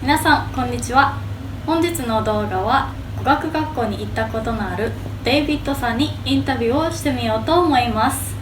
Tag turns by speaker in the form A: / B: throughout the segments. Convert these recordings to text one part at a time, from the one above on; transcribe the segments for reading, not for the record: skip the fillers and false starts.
A: 皆さんこんにちは。本日の動画は語学学校に行ったことのあるデイビッドさんにインタビューをしてみようと思います。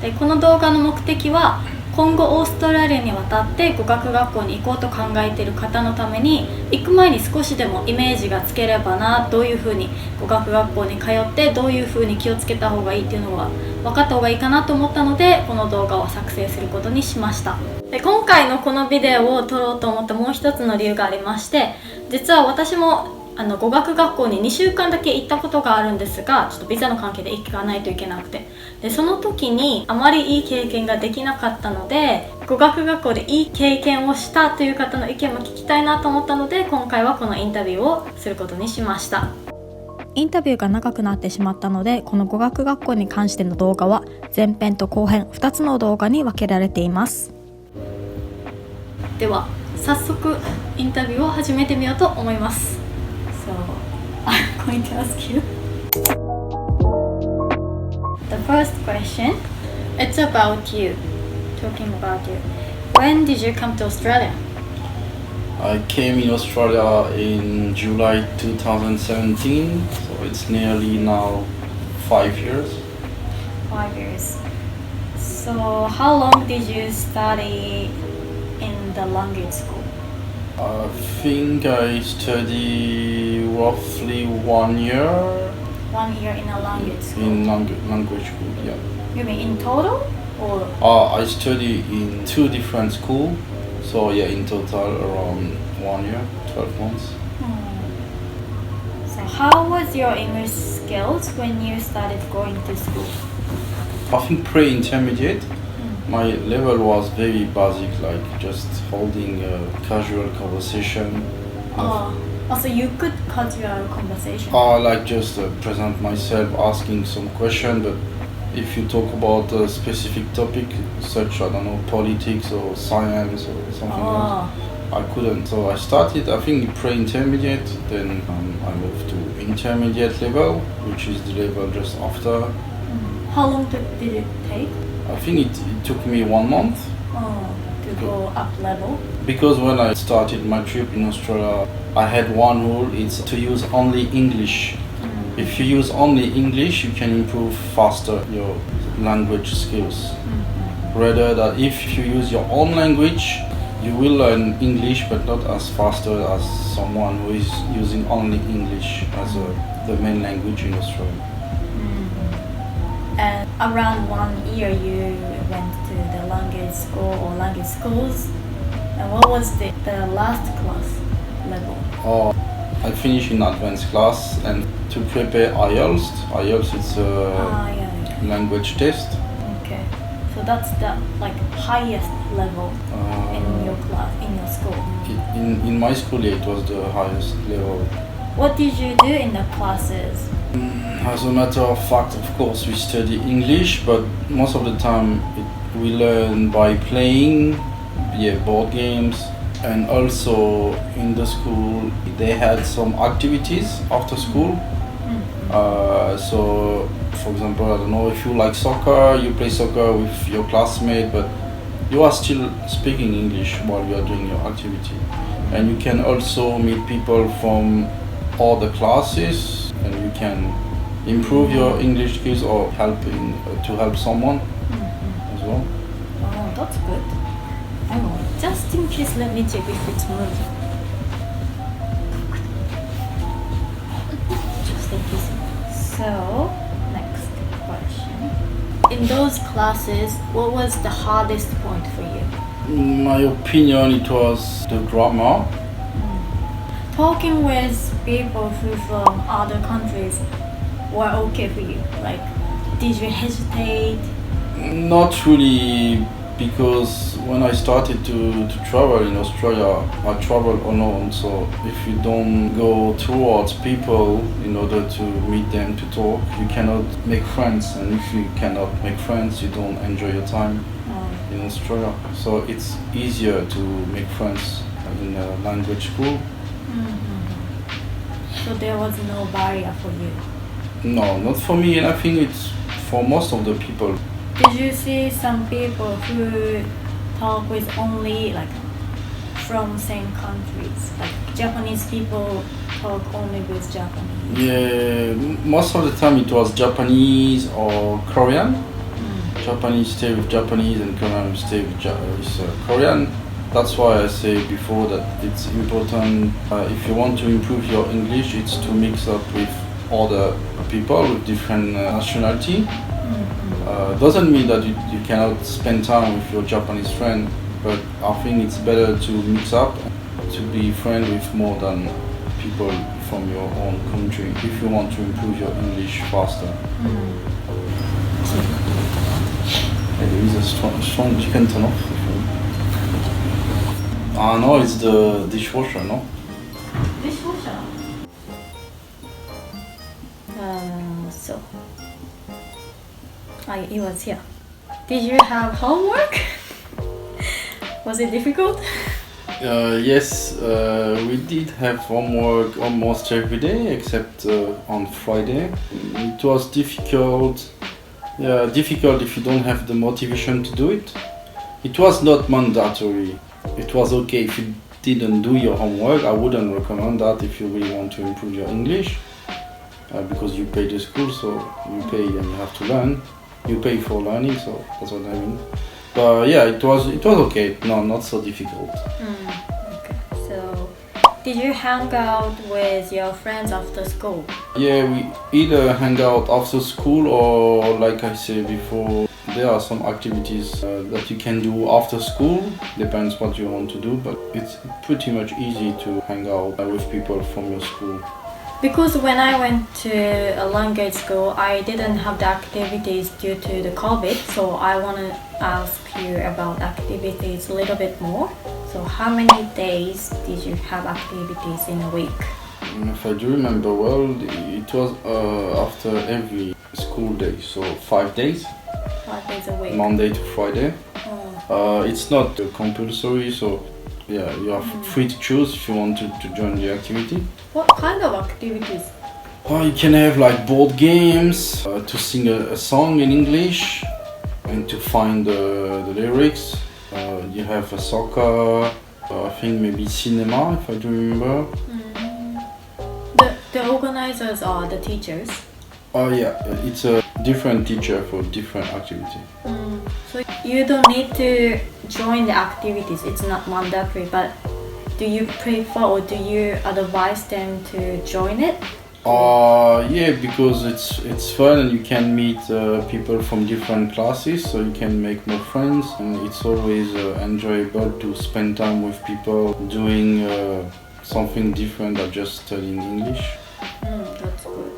A: でこの動画の目的は今後オーストラリアに渡って語学学校に行こうと考えている方のために、行く前に少しでもイメージがつければな、どういうふうに語学学校に通ってどういうふうに気をつけた方がいいっていうのが分かった方がいいかなと思ったので、この動画を作成することにしました。で今回のこのビデオを撮ろうと思ったもう一つの理由がありまして、実は私も語学学校に2週間だけ行ったことがあるんですが、ちょっとビザの関係で行かないといけなくて、でその時にあまりいい経験ができなかったので、語学学校でいい経験をしたという方の意見も聞きたいなと思ったので、今回はこのインタビューをすることにしました。インタビューが長くなってしまったので、この語学学校に関しての動画は前編と後編2つの動画に分けられています。では早速インタビューを始めてみようと思います。So, I'm going to ask you the first question. It's about you, talking about you. When did you come to Australia?
B: I came in Australia in July 2017, so it's nearly now 5 years.
A: 5 years. So how long did you study in the language school?
B: I think I studied roughly 1 year.
A: 1 year in a language school?
B: In language school, yeah.
A: You mean in total? Or?
B: I studied in 2 different schools, so yeah, in total around 1 year, 12 months.
A: So how was your English skills when you started going to school?
B: I think pre-intermediate. My level was very basic, like just holding a casual conversation.
A: So you could casual conversation?
B: Like just present myself, asking some question, but if you talk about a specific topic, such, I don't know, politics or science or something else, I couldn't. So I started, I think, pre-intermediate, then I moved to intermediate level, which is the level just after.
A: How long did it take?
B: I think it took me 1 month.
A: To go up level?
B: Because when I started my trip in Australia, I had one rule, it's to use only English. If you use only English, you can improve faster your language skills. Rather than if you use your own language, you will learn English, but not as faster as someone who is using only English as the main language in Australia.
A: And around 1 year you went to the language school or language schools. And what was the last class level?
B: I finished in advanced class, and to prepare IELTS is a language test.
A: Okay, so that's the highest level in your class, in your school.
B: In my school, it was the highest level.
A: What did you do in the classes?
B: As a matter of fact, of course, we study English, but most of the time we learn by playing, board games, and also in the school they had some activities after school. So, for example, I don't know if you like soccer, you play soccer with your classmate, but you are still speaking English while you are doing your activity. And you can also meet people from all the classes, and you can improve your English skills or to help someone as well.
A: Oh, that's good. Just in case, let me check if it's moving. Just in case. So, next question. In those classes, what was the hardest point for you?
B: In my opinion, it was the grammar.
A: Talking with people who from other countries were okay for you? Did you hesitate?
B: Not really, because when I started to travel in Australia, I traveled alone. So if you don't go towards people in order to meet them, to talk, you cannot make friends. And if you cannot make friends, you don't enjoy your time in Australia. So it's easier to make friends in a language school.
A: So there was no barrier for you?
B: No, not for me, and I think it's for most of the people.
A: Did you see some people who talk with only like from same countries? Like Japanese people talk only with Japanese.
B: Yeah, most of the time it was Japanese or Korean. Japanese stay with Japanese and Korean stay with Korean. That's why I say before that it's important if you want to improve your English, it's to mix up with other people with different nationality. Doesn't mean that you cannot spend time with your Japanese friend, but I think it's better to mix up, to be friends with more than people from your own country if you want to improve your English faster. There is a strong chicken turn off. No, it's the dishwasher, no?
A: Dishwasher? It was here. Did you have homework? Was it difficult?
B: Yes, we did have homework almost every day except on Friday. It was difficult. Difficult if you don't have the motivation to do it. It was not mandatory. It was okay if you didn't do your homework. I wouldn't recommend that if you really want to improve your English, because you pay the school, so you pay and you have to learn. You pay for learning, so that's what I mean. But yeah, it was okay. No, not so difficult.
A: Okay. So, did you hang out with your friends after school?
B: Yeah, we either hang out after school or, like I said before, there are some activities that you can do after school. Depends what you want to do, but it's pretty much easy to hang out with people from your school.
A: Because when I went to a language school, I didn't have the activities due to the COVID, so I want to ask you about activities a little bit more. So how many days did you have activities in a week?
B: If I do remember well, it was after every school day, so 5 days.
A: 5 days a week.
B: Monday to Friday.
A: Oh.
B: It's not compulsory, so yeah, you are free to choose if you want to join the activity.
A: What kind of activities?
B: You can have like board games, to sing a song in English and to find the lyrics. You have a soccer, I think maybe cinema, if I do remember.
A: The organizers are the teachers?
B: Yeah, it's a different teacher for different activity.
A: So you don't need to join the activities, it's not mandatory, but do you prefer or do you advise them to join it?
B: Yeah, because it's fun and you can meet people from different classes, so you can make more friends, and it's always enjoyable to spend time with people doing something different than just studying English.
A: That's good.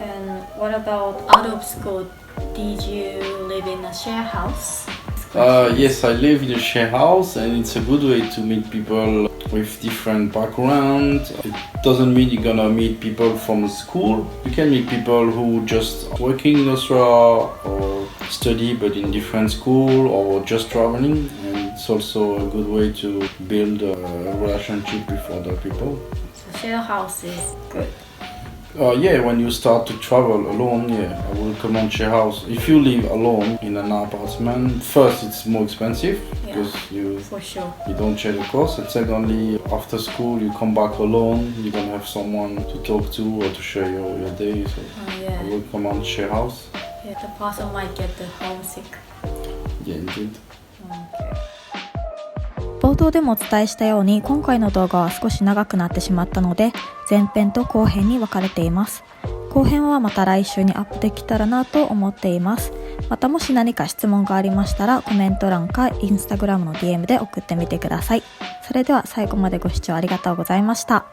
A: And what about out of school? Did you live in a share house?
B: Yes, I live in a share house, and it's a good way to meet people with different backgrounds. It doesn't mean you're gonna meet people from school. You can meet people who just working in Australia or study but in different school or just traveling, and it's also a good way to build a relationship with other people.
A: So share house is good.
B: Yeah, when you start to travel alone, yeah, I would recommend share house. If you live alone in an apartment, first it's more expensive because
A: for sure.
B: you don't share the cost, and secondly, after school you come back alone, you don't have someone to talk to or to share your day, so I would recommend share house.
A: Yeah, the person might get the homesick.
B: Yeah, indeed.
A: Okay.
C: 冒頭でもお伝えしたように、今回の動画は少し長くなってしまったので、前編と後編に分かれています。後編はまた来週にアップできたらなと思っています。またもし何か質問がありましたら、コメント欄かインスタグラムの DM で送ってみてください。それでは最後までご視聴ありがとうございました。